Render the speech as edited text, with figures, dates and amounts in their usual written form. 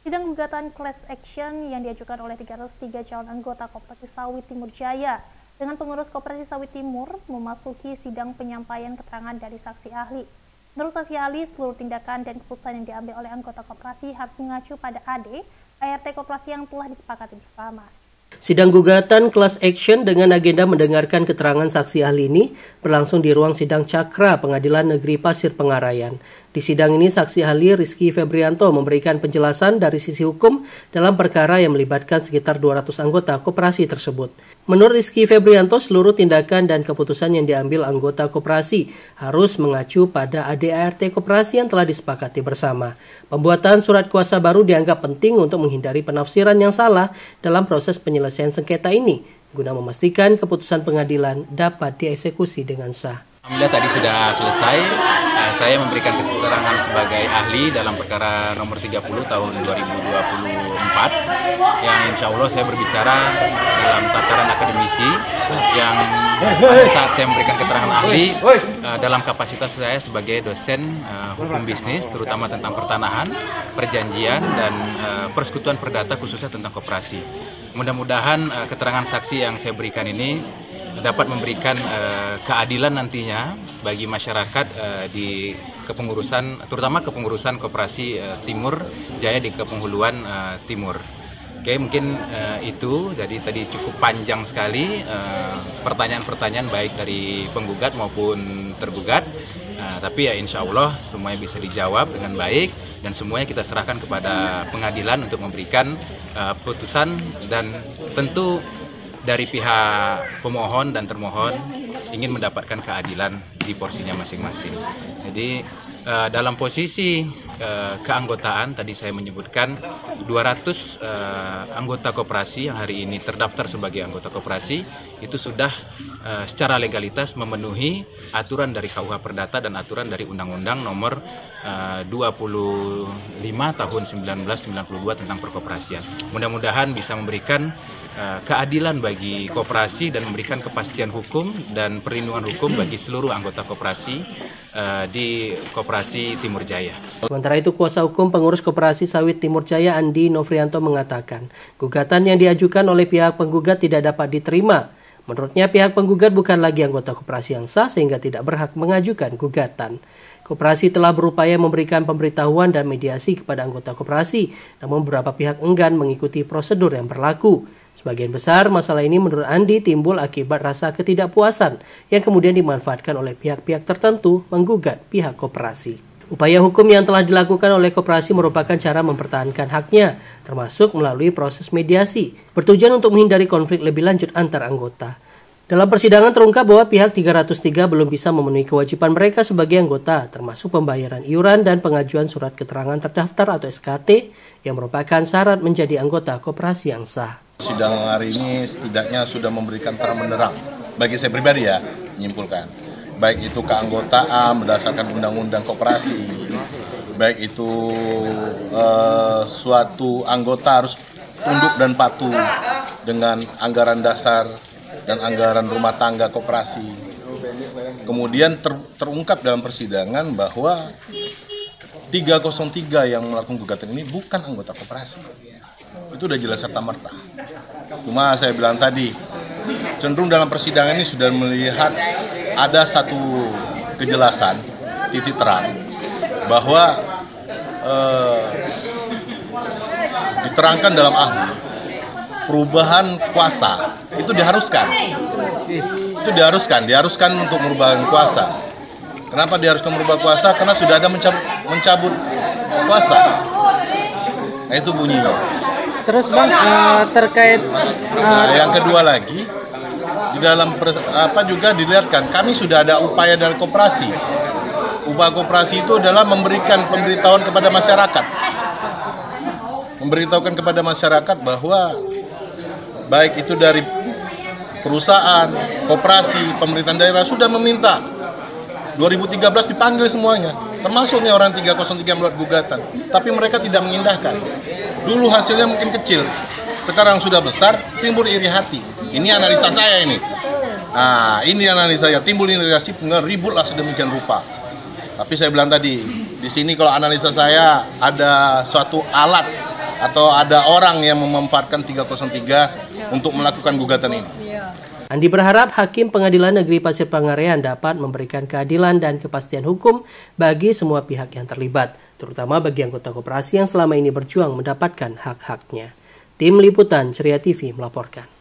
Sidang gugatan class action yang diajukan oleh 303 calon anggota Koperasi Sawit Timur Jaya dengan pengurus Koperasi Sawit Timur memasuki sidang penyampaian keterangan dari saksi ahli. Menurut saksi ahli, seluruh tindakan dan keputusan yang diambil oleh anggota koperasi harus mengacu pada ART koperasi yang telah disepakati bersama. Sidang gugatan class action dengan agenda mendengarkan keterangan saksi ahli ini berlangsung di ruang sidang Cakra Pengadilan Negeri Pasir Pengarayan. Di sidang ini, saksi ahli Rizky Febrianto memberikan penjelasan dari sisi hukum dalam perkara yang melibatkan sekitar 200 anggota koperasi tersebut. Menurut Rizky Febrianto, seluruh tindakan dan keputusan yang diambil anggota koperasi harus mengacu pada ART koperasi yang telah disepakati bersama. Pembuatan surat kuasa baru dianggap penting untuk menghindari penafsiran yang salah dalam proses penyelesaian sengketa ini, guna memastikan keputusan pengadilan dapat dieksekusi dengan sah. Alhamdulillah tadi sudah selesai. Saya memberikan keterangan sebagai ahli dalam perkara nomor 30 tahun 2024 yang insya Allah saya berbicara dalam tataran akademisi yang pada saat saya memberikan keterangan ahli dalam kapasitas saya sebagai dosen hukum bisnis, terutama tentang pertanahan, perjanjian, dan persekutuan perdata khususnya tentang koperasi. Mudah-mudahan keterangan saksi yang saya berikan ini dapat memberikan keadilan nantinya bagi masyarakat di kepengurusan, terutama kepengurusan Koperasi Timur Jaya di Kepenghuluan Timur. Oke, mungkin itu. Jadi tadi cukup panjang sekali pertanyaan-pertanyaan baik dari penggugat maupun tergugat. Tapi ya insya Allah semuanya bisa dijawab dengan baik dan semuanya kita serahkan kepada pengadilan untuk memberikan putusan, dan tentu dari pihak pemohon dan termohon ingin mendapatkan keadilan di porsinya masing-masing. Jadi dalam posisi keanggotaan tadi saya menyebutkan 200 anggota koperasi yang hari ini terdaftar sebagai anggota koperasi itu sudah secara legalitas memenuhi aturan dari KUH Perdata dan aturan dari Undang-Undang Nomor 25 Tahun 1992 tentang perkoperasian. Mudah-mudahan bisa memberikan keadilan bagi koperasi dan memberikan kepastian hukum dan perlindungan hukum bagi seluruh anggota koperasi di Koperasi Timur Jaya. Sementara itu, kuasa hukum pengurus Koperasi Sawit Timur Jaya Andi Novrianto mengatakan, gugatan yang diajukan oleh pihak penggugat tidak dapat diterima. Menurutnya, pihak penggugat bukan lagi anggota koperasi yang sah sehingga tidak berhak mengajukan gugatan. Koperasi telah berupaya memberikan pemberitahuan dan mediasi kepada anggota koperasi, namun beberapa pihak enggan mengikuti prosedur yang berlaku. Sebagian besar masalah ini menurut Andi timbul akibat rasa ketidakpuasan yang kemudian dimanfaatkan oleh pihak-pihak tertentu menggugat pihak koperasi. Upaya hukum yang telah dilakukan oleh koperasi merupakan cara mempertahankan haknya, termasuk melalui proses mediasi, bertujuan untuk menghindari konflik lebih lanjut antar anggota. Dalam persidangan terungkap bahwa pihak 303 belum bisa memenuhi kewajiban mereka sebagai anggota, termasuk pembayaran iuran dan pengajuan surat keterangan terdaftar atau SKT yang merupakan syarat menjadi anggota koperasi yang sah. Sidang hari ini setidaknya sudah memberikan terang benderang bagi saya pribadi ya, menyimpulkan. Baik itu keanggotaan berdasarkan undang-undang koperasi, baik itu suatu anggota harus tunduk dan patuh dengan anggaran dasar dan anggaran rumah tangga koperasi. Kemudian terungkap dalam persidangan bahwa 303 yang melakukan gugatan ini bukan anggota koperasi. Itu udah jelas serta-merta. Cuma saya bilang tadi, cenderung dalam persidangan ini sudah melihat ada satu kejelasan, titik terang, bahwa diterangkan dalam ahli, perubahan kuasa itu diharuskan. Itu diharuskan untuk merubah kuasa. Kenapa diharuskan merubah kuasa? Karena sudah ada mencabut kuasa. Nah, itu bunyinya. Terus Bang, terkait yang kedua lagi di dalam juga dilihatkan kami sudah ada upaya dari koperasi. Upaya koperasi itu adalah memberikan pemberitahuan kepada masyarakat. Memberitahukan kepada masyarakat bahwa baik itu dari perusahaan, koperasi, pemerintahan daerah sudah meminta 2013 dipanggil semuanya, termasuknya orang 303 membuat gugatan, tapi mereka tidak mengindahkan. Dulu hasilnya mungkin kecil, sekarang sudah besar, timbul iri hati. Ini analisa saya ini. Nah, ini analisa saya, timbul iri hati, ributlah sedemikian rupa. Tapi saya bilang tadi, di sini kalau analisa saya ada suatu alat atau ada orang yang memanfaatkan 303 untuk melakukan gugatan ini. Andi berharap Hakim Pengadilan Negeri Pasir Pangarean dapat memberikan keadilan dan kepastian hukum bagi semua pihak yang terlibat, terutama bagi anggota koperasi yang selama ini berjuang mendapatkan hak-haknya. Tim Liputan Ceria TV melaporkan.